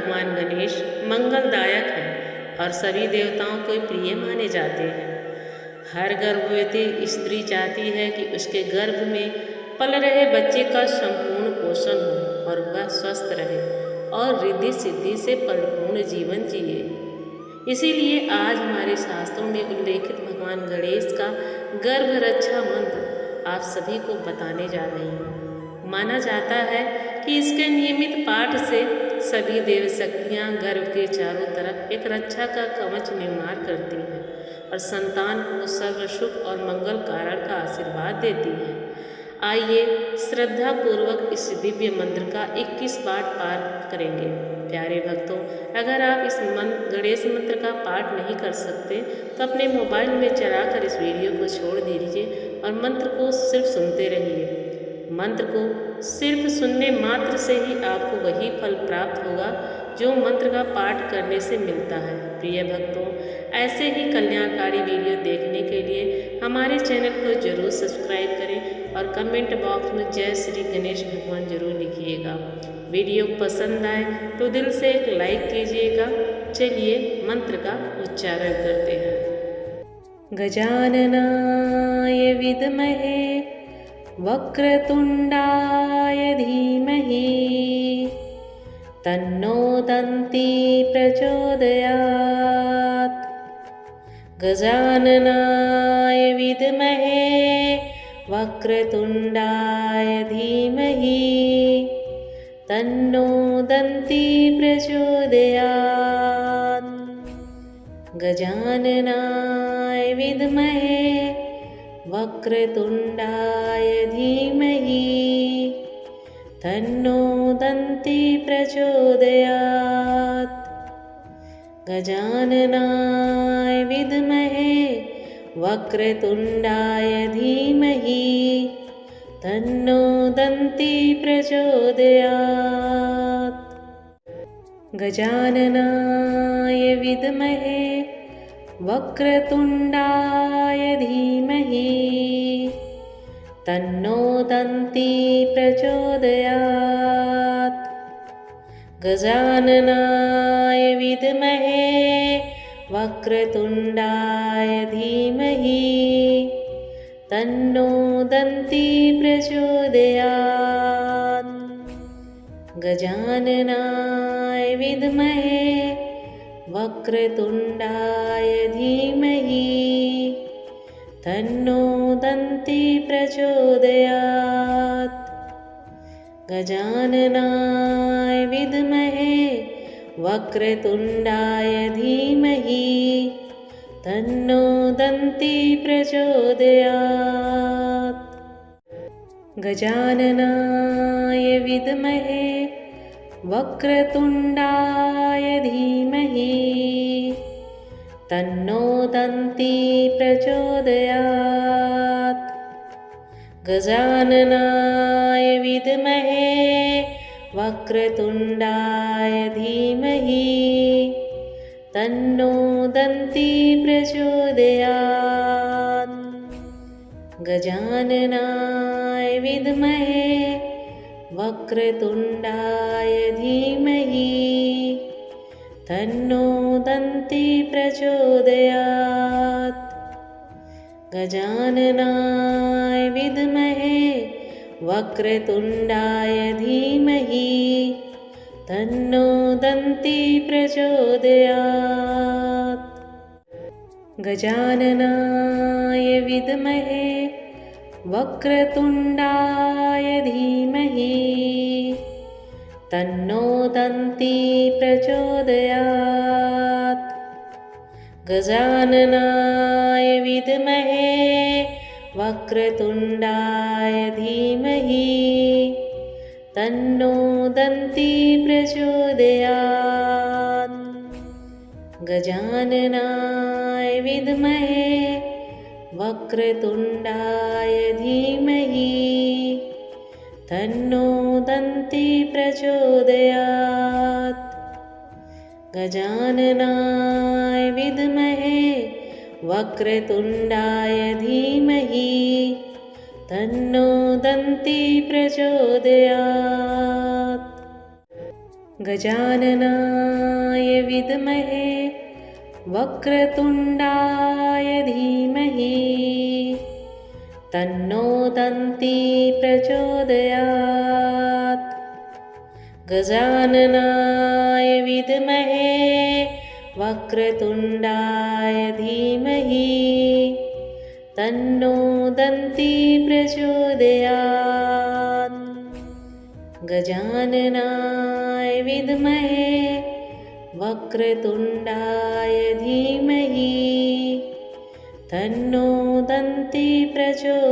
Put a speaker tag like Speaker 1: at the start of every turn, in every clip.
Speaker 1: भगवान गणेश मंगलदायक हैं और सभी देवताओं को प्रिय माने जाते हैं। हर गर्भवती स्त्री चाहती है कि उसके गर्भ में पल रहे बच्चे का संपूर्ण पोषण हो और वह स्वस्थ रहे और रिद्धि सिद्धि से परिपूर्ण जीवन जिए। इसीलिए आज हमारे शास्त्रों में उल्लेखित भगवान गणेश का गर्भ रक्षा मंत्र आप सभी को बताने जा रही हूँ। माना जाता है कि इसके नियमित पाठ से सभी देव शक्तियाँ गर्भ के चारों तरफ एक रक्षा का कवच निर्माण करती हैं और संतान को सर्व सुख और मंगल कारण का आशीर्वाद देती हैं। आइए श्रद्धा पूर्वक इस दिव्य मंत्र का 21 बार पाठ करेंगे। प्यारे भक्तों, अगर आप इस गणेश मंत्र का पाठ नहीं कर सकते तो अपने मोबाइल में चलाकर इस वीडियो को छोड़ दीजिए और मंत्र को सिर्फ सुनते रहिए। मंत्र को सिर्फ सुनने मात्र से ही आपको वही फल प्राप्त होगा जो मंत्र का पाठ करने से मिलता है। प्रिय भक्तों, ऐसे ही कल्याणकारी वीडियो देखने के लिए हमारे चैनल को जरूर सब्सक्राइब करें और कमेंट बॉक्स में जय श्री गणेश भगवान जरूर लिखिएगा। वीडियो पसंद आए तो दिल से एक लाइक कीजिएगा। चलिए मंत्र का उच्चारण करते हैं। गजाननाय विद्महे वक्रतुंडाय धीमहि तन्नो दन्ती प्रचोदयात्। गजाननाय विद्महे वक्रतुंडाय धीमहि तन्नो दन्ती प्रचोदयात्। गजाननाय विद्महे वक्रतुंडाय धीमहि तन्नो दन्ती प्रचोदयात्। गजाननाय विद्महे वक्रतुंडाय धीमहि तन्नो दन्ती प्रचोदयात्। गजाननाय विद्महे वक्रतुंडाय धीमहि तन्नो दन्ती प्रचोदयात्। गजाननाय विद्महे वक्रतुंडाय धीमहि तन्नो दन्ती प्रचोदयात्। गजाननाय विद्महे वक्रतुंडाय धीमहि तन्नो दन्ती प्रचोदयात्। गजाननाय विद्महे वक्रतुंडाय धीमहि तन्नो दन्ती प्रचोदयात्। गजाननाय विद्महे वक्रतुंडाय धीमहि तन्नो दन्ती प्रचोदयात्। गजाननाय विद्महे वक्रतुंडाय धीमहि तन्नो दन्ती प्रचोदयात्। गजाननाय विद्महे वक्रतुंडाय धीमहि तन्नो दन्ती प्रचोदयात्। गजाननाय विद्महे वक्रतुंडाय धीमहि तन्नो दन्ती प्रचोदयात्। गजाननाय विद्महे वक्रतुंडाय धीमहि तन्नो दन्ती प्रचोदयात्। गजाननाय विद्महे वक्रतुंडाय धीमहि तन्नो दन्ती प्रचोदयात्। गजाननाय विद्महे वक्रतुंडाय धीमहि तन्नो दन्ती प्रचोदयात्। गजाननाय विद्महे वक्रतुंडाय धीमहि तन्नो दन्ती प्रचोदयात्। गजाननाय विद्महे वक्रतुण्डाय धीमहि तन्नो दन्ती प्रचोदयात्। गजाननाय विद्महे वक्रतुण्डाय धीमहि तन्नो दन्ती प्रचोदयात्। गजाननाय विद्महे वक्रतुण्डाय धीमहि तन्नो दन्ती प्रचोदयात्।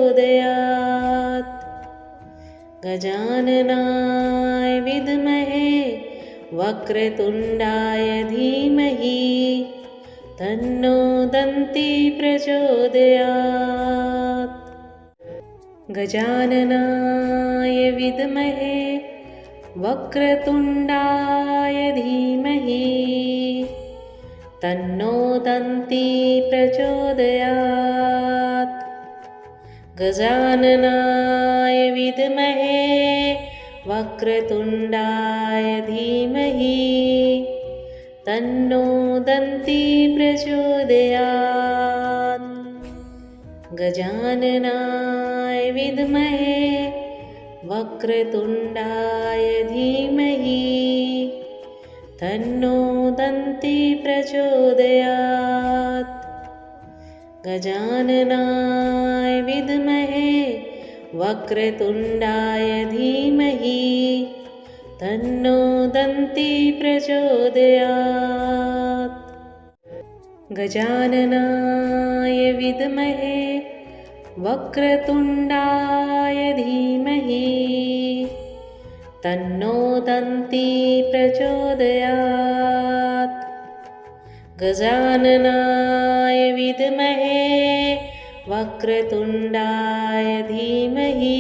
Speaker 1: गजाननाय विद्महे वक्रतुण्डाय धीमहि तन्नो दन्ती प्रचोदयात्। गजाननाय विद्महे वक्रतुण्डाय धीमहि तन्नो दन्ती प्रचोदयात्। गजाननाय विद्महे वक्रतुण्डाय धीमहि तन्नो दन्ती प्रचोदयात्। गजाननाय विद्महे वक्रतुण्डाय धीमहि तन्नो दन्ती प्रचोदयात्। गजाननाय विद्महे वक्रतुण्डाय धीमहि तन्नो दन्ती प्रचोदयात्। गजाननाय विद्महे वक्रतुण्डाय धीमहि तन्नो दन्ती प्रचोदयात्। गजाननाय विद्महे वक्रतुण्डाय धीमहि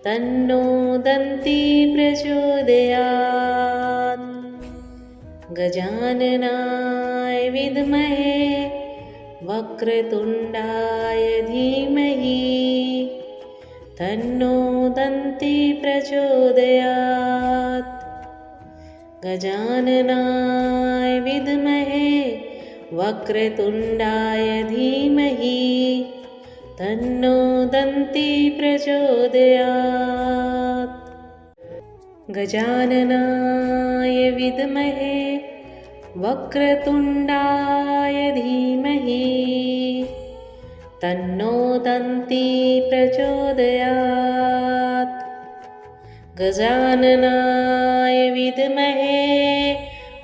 Speaker 1: तन्नो दन्ती प्रचोदयात्। गजाननाय विद्महे वक्रतुण्डाय धीमहि तन्नो दन्ती प्रचोदयात्। गजाननाय विद्महे वक्रतुण्डाय धीमहि तन्नो दन्ती प्रचोदयात्। गजाननाय विद्महे वक्रतुण्डाय धीमहि तन्नो दन्ती प्रचोदयात्। गजाननाय विद्महे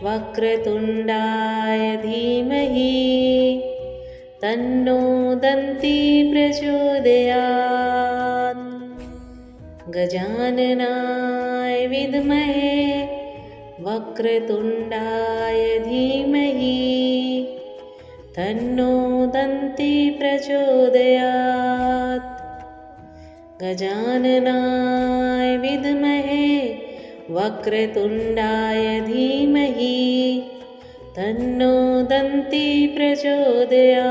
Speaker 1: वक्रतुण्डाय धीमहि तन्नो दन्ती प्रचोदयात्। गजाननाय विद्महे वक्रतुण्डाय धीमहि तन्नो दन्ती प्रचोदयात्। गजाननाय विद्महे वक्रतुण्डाय धीमहि तन्नो दन्ती प्रचोदयात्।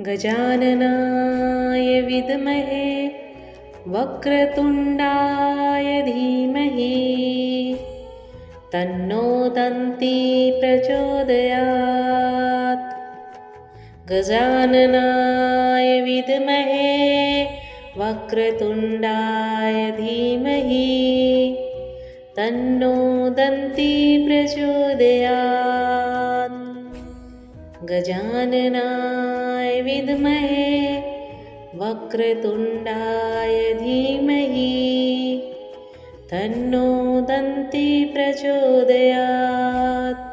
Speaker 1: गजाननाय विद्महे वक्रतुण्डाय धीमहि तन्नो दन्ती प्रचोदयात्। गजाननाय विद्महे वक्रतुण्डाय धीमहि तन्नो दन्ती प्रचोदयात्। गजाननाय विद्महे वक्रतुण्डाय धीमहि तन्नो दन्ती प्रचोदयात्।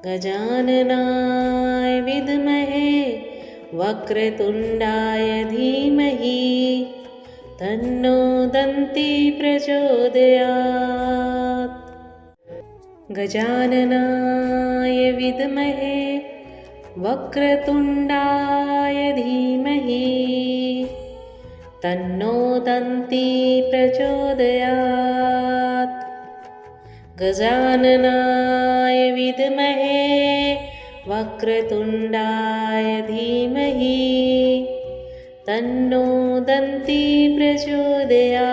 Speaker 1: गजाननाय विद्महे वक्रतुण्डाय धीमहि तन्नो दन्ती प्रचोदयात्। गजाननाय विद्महे वक्रतुण्डाय धीमहि तन्नो दन्ती प्रचोदयात्। गजाननाय विद्महे वक्रतुण्डाय धीमहि तन्नो दन्ती प्रचोदयात्।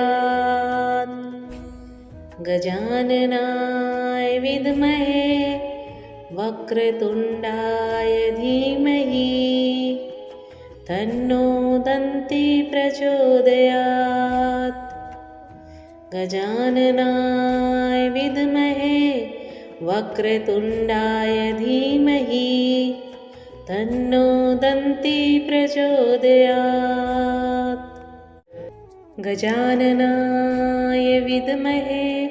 Speaker 1: गजाननाय विद्महे वक्रतुण्डाय धीमहि तन्नो दन्ती प्रचोदयात्। गजाननाय विद्महे वक्रतुण्डाय धीमहि तन्नो दन्ती प्रचोदयात्। गजाननाय विद्महे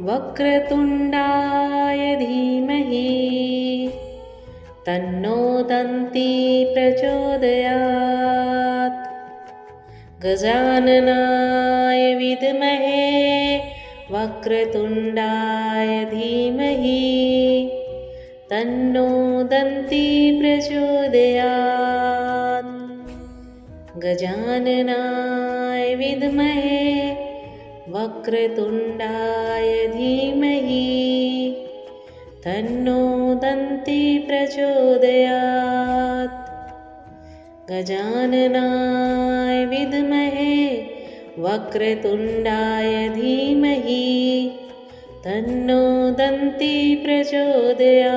Speaker 1: वक्रतुण्डाय धीमहि तन्नो दन्ती प्रचोदयात्। गजाननाय विद्महे वक्रतुण्डाय धीमहि तन्नो दन्ती प्रचोदयात्। गजाननाय विद्महे वक्रतुण्डाय धीमहि तन्नो दन्ती प्रचोदयात्। गजाननाय विद्महे वक्रतुण्डाय धीमहि तन्नो दन्ती प्रचोदयात्।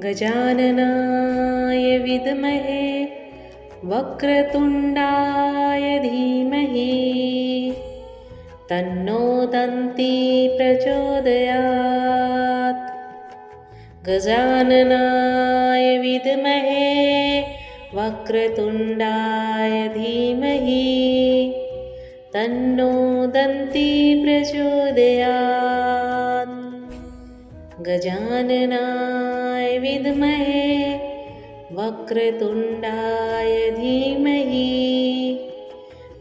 Speaker 1: गजाननाय विद्महे वक्रतुण्डाय धीमहि तन्नो दन्ती प्रचोदयात्। गजाननाय विद्महे वक्रतुण्डाय धीमहि तन्नो दन्ती प्रचोदयात्। गजाननाय विद्महे वक्रतुण्डाय धीमहि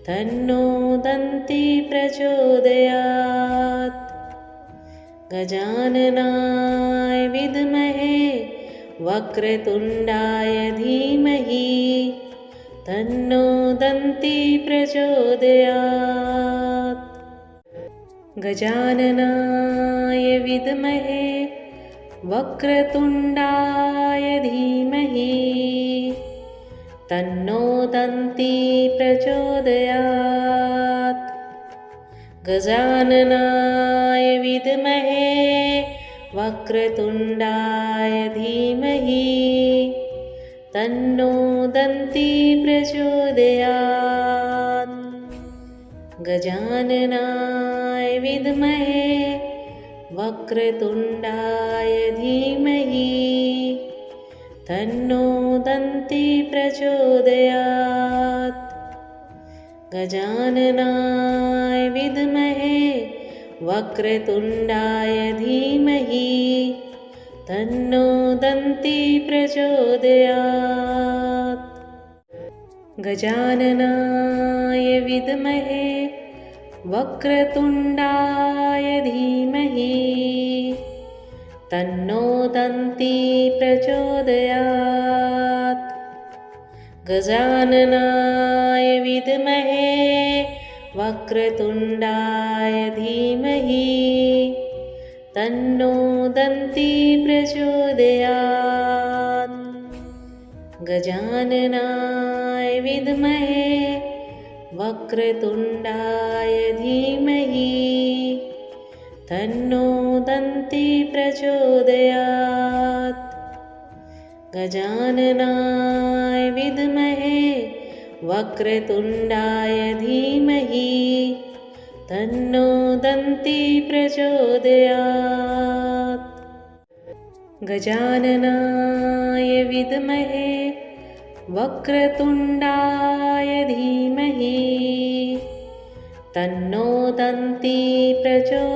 Speaker 1: तन्नो दन्ती प्रचोदयात्। गजाननाय विद्महे वक्रतुण्डाय धीमहि तन्नो दन्ती प्रचोदयात्। गजाननाय विद्महे वक्रतुण्डाय धीमहि तन्नो दन्ती प्रचोदयात्। गजाननाय विद्महे वक्रतुण्डाय धीमहि तन्नो दन्ती प्रचोदयात्। गजाननाय विद्महे वक्रतुण्डाय धीमहि तन्नो दन्ती प्रचोदयात्। गजाननाय विद्महे वक्रतुण्डाय धीमहि तन्नो दन्ती प्रचोदयात्। गजाननाय विद्महे वक्रतुण्डाय धीमहि तन्नो दन्ती प्रचोदयात्। गजाननाय विद्महे वक्रतुण्डाय धीमहि तन्नो दन्ती प्रचोदयात्। गजाननाय विद्महे वक्रतुण्डाय धीमहि तन्नो दन्ती प्रचोदयात्। गजाननाय विद्महे वक्रतुण्डाय धीमहि तन्नो दन्ती प्रचोदयात्। गजाननाय विद्महे वक्रतुण्डाय धीमहि तन्नो दन्ती प्रचोदयात्।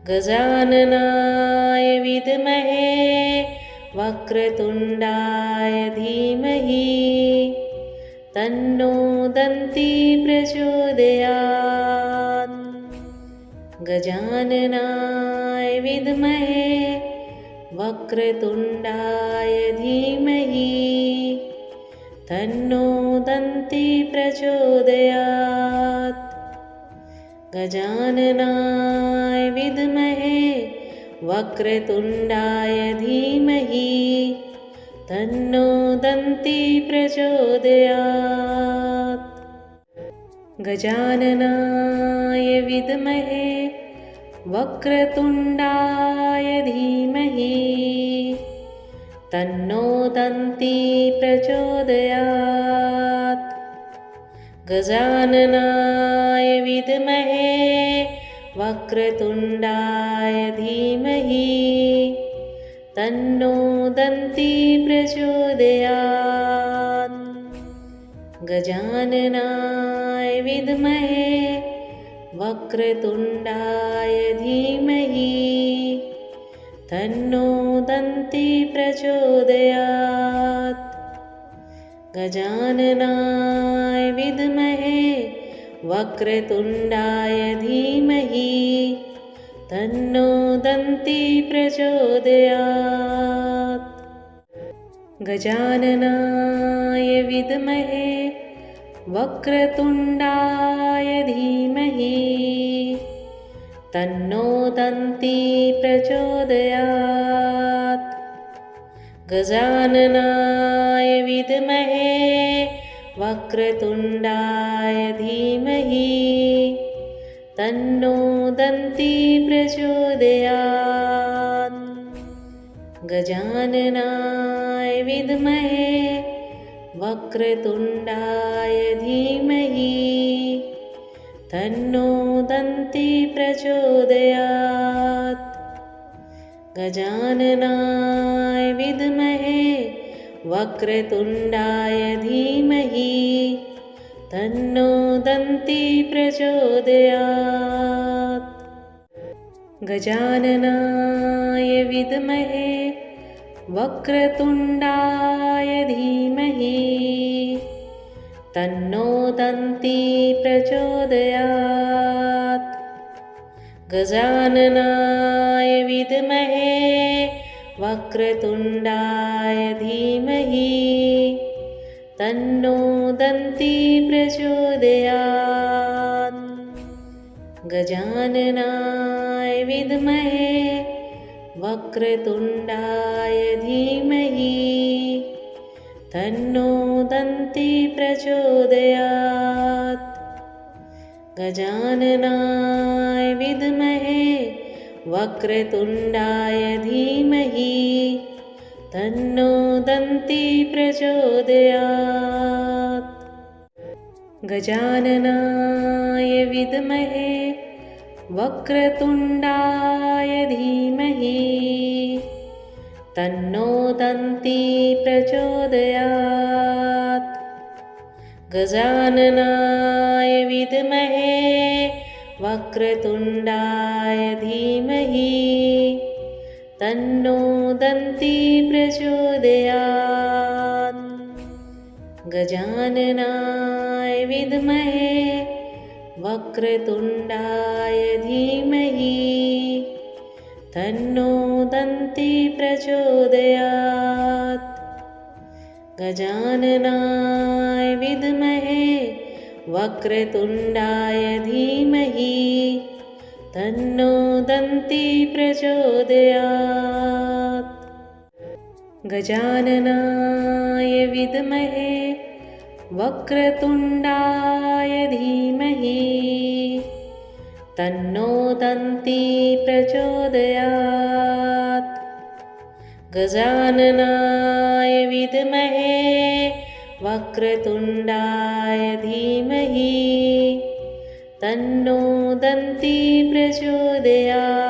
Speaker 1: गजाननाय विद्महे वक्रतुण्डाय धीमहि तन्नो दन्ती प्रचोदयात्। गजाननाय विद्महे वक्रतुण्डाय धीमहि तन्नो दन्ती प्रचोदयात्। गजाननाय विद्महे वक्रतुण्डाय धीमहि तन्नो दन्ती प्रचोदयात्। गजाननाय विद्महे वक्रतुण्डाय धीमहि तन्नो दन्ती प्रचोदयात्। गजाननाय विद्महे वक्रतुण्डाय धीमहि तन्नो दन्ती प्रचोदयात्। गजाननाय विद्महे वक्रतुण्डाय धीमहि तन्नो दन्ती प्रचोदयात्। गजाननाय विद्महे वक्रतुण्डाय धीमहि तन्नो दन्ती प्रचोदयात्। गजाननाय विद्महे वक्रतुण्डाय धीमहि तन्नो दन्ती प्रचोदयात्। गजाननाय विद्महे वक्रतुण्डाय धीमहि तन्नो दन्ती प्रचोदयात्। गजाननाय विद्महे वक्रतुण्डाय धीमहि तन्नो दन्ती प्रचोदयात्। गजाननाय विद्महे वक्रतुण्डाय धीमहि तन्नो दन्ती प्रचोदयात्। गजाननाय विद्महे वक्रतुण्डाय धीमहि तन्नो दन्ती प्रचोदयात्। गजाननाय विद्महे वक्रतुण्डाय धीमहि तन्नो दन्ती प्रचोदयात्। गजाननाय विद्महे वक्रतुण्डाय धीमहि तन्नो दन्ती प्रचोदयात्। गजाननाय विद्महे वक्रतुण्डाय धीमहि तन्नो दन्ती प्रचोदयात्। गजाननाय विद्महे वक्रतुण्डाय धीमहि तन्नो दन्ती प्रचोदयात्। गजाननाय विद्महे वक्रतुण्डाय धीमहि तन्नो दन्ती प्रचोदयात्। गजाननाय विद्महे वक्रतुण्डाय धीमहि तन्नो दन्ती प्रचोदयात्। गजाननाय विद्महे वक्रतुण्डाय धीमहि तन्नो दन्ती प्रचोदयात्। गजाननाय विद्महे वक्रतुण्डाय धीमहि तन्नो दन्ती प्रचोदयात्। गजाननाय विद्महे वक्रतुण्डाय धीमहि तन्नो दन्ती प्रचोदयात्।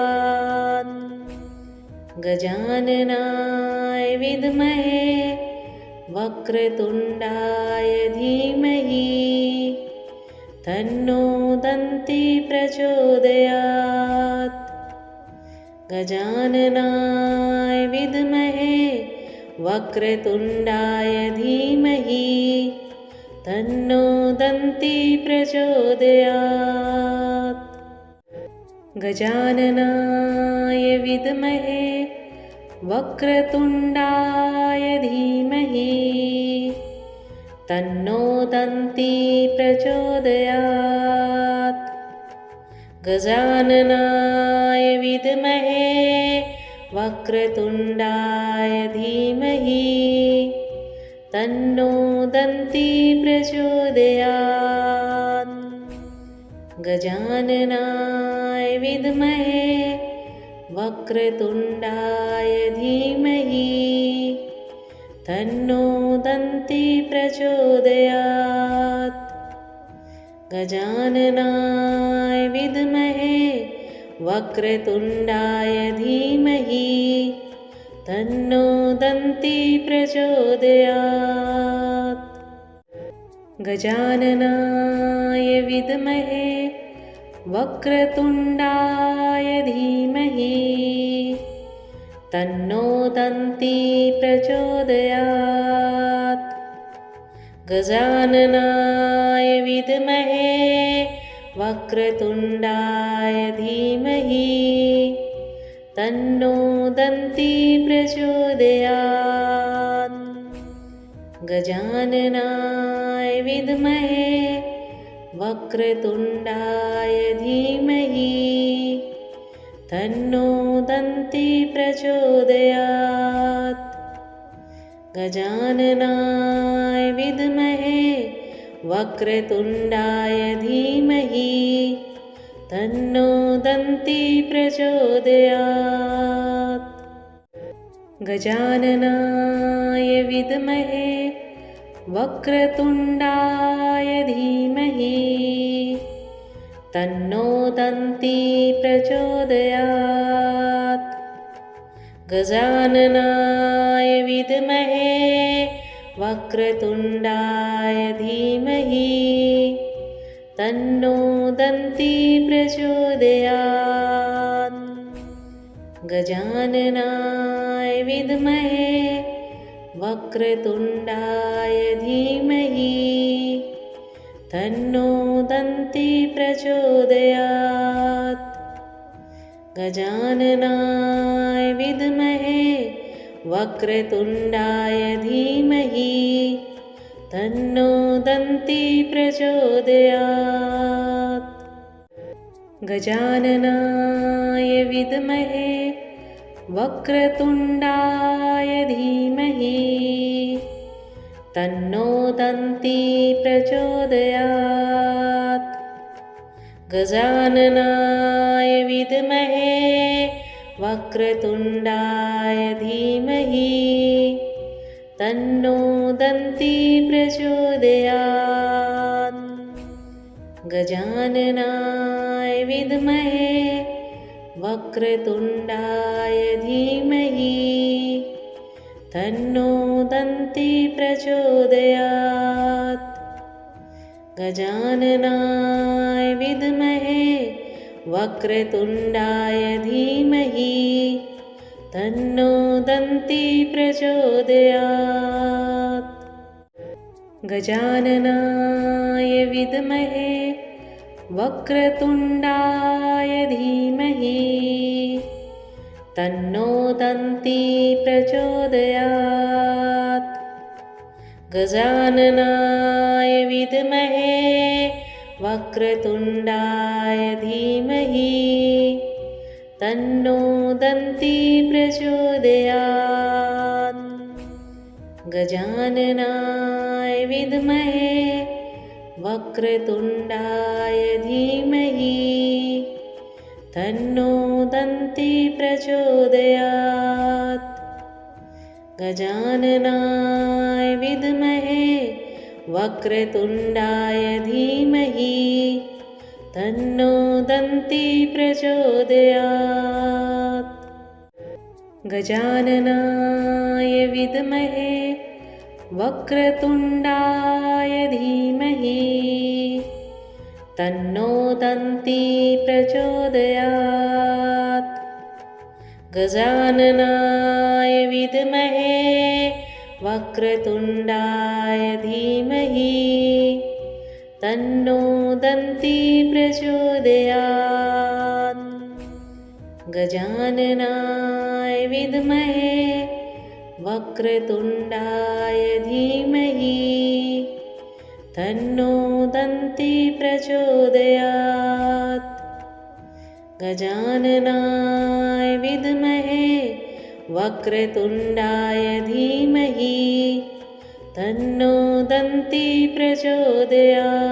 Speaker 1: गजाननाय विद्महे वक्रतुण्डाय धीमहि तन्नो दन्ती प्रचोदयात्। गजाननाय विद्महे वक्रतुण्डाय धीमहि तन्नो दन्ती प्रचोदयात्। गजाननाय विद्महे वक्रतुण्डाय धीमहि तन्नो दन्ती प्रचोदयात्। गजाननाय विद्महे वक्रतुण्डाय धीमहि तन्नो दन्ती प्रचोदयात्। गजाननाय विद्महे वक्रतुण्डाय धीमहि तन्नो दन्ती प्रचोदयात्। गजाननाय विद्महे वक्रतुण्डाय धीमहि तन्नो दन्ती प्रचोदयात्। गजाननाय विद्महे वक्रतुण्डाय धीमहि तन्नो दन्ती प्रचोदयात्। गजाननाय विद्महे वक्रतुण्डाय धीमहि तन्नो दन्ती प्रचोदयात्। गजाननाय विद्महे वक्रतुण्डाय धीमहि तन्नो दन्ती प्रचोदयात्। गजाननाय विद्महे वक्रतुण्डाय धीमहि तन्नो दन्ती प्रचोदयात्। गजाननाय विद्महे वक्रतुण्डाय धीमहि तन्नो दन्ती प्रचोदयात्। गजाननाय विद्महे वक्रतुण्डाय धीमहि तन्नो दन्ती प्रचोदयात्। गजाननाय विद्महे वक्रतुण्डाय धीमहि तन्नो दन्ती प्रचोदयात्। गजाननाय विद्महे वक्रतुण्डाय धीमहि तन्नो दन्ती प्रचोदयात्। गजाननाय विद्महे वक्रतुण्डाय धीमहि तन्नो दन्ती प्रचोदयात्। गजाननाय विद्महे वक्रतुण्डाय धीमहि तन्नो दन्ती प्रचोदयात्। गजाननाय विद्महे वक्रतुण्डाय धीमहि तन्नो दन्ती प्रचोदयात्। गजाननाय विद्महे वक्रतुण्डाय धीमहि तन्नो दन्ती प्रचोदयात्। गजाननाय विद्महे वक्रतुण्डाय धीमहि तन्नो दन्ती प्रचोदयात्। गजाननाय विद्महे वक्रतुण्डाय धीमहि तन्नो दन्ती प्रचोदयात्। गजाननाय विद्महे वक्रतुण्डाय धीमहि तन्नो दन्ती प्रचोदयात्। गजाननाय विद्महे वक्रतुण्डाय धीमहि तन्नो दन्ती प्रचोदयात्। गजाननाय विद्महे वक्रतुण्डाय धीमहि तन्नो दन्ती प्रचोदयात्। गजाननाय विद्महे वक्रतुण्डाय धीमहि तन्नो दन्ती प्रचोदयात्। गजाननाय विद्महे वक्रतुण्डाय धीमहि तन्नो दन्ती प्रचोदयात्। गजाननाय विद्महे वक्रतुण्डाय धीमहि तन्नो दन्ती प्रचोदयात्।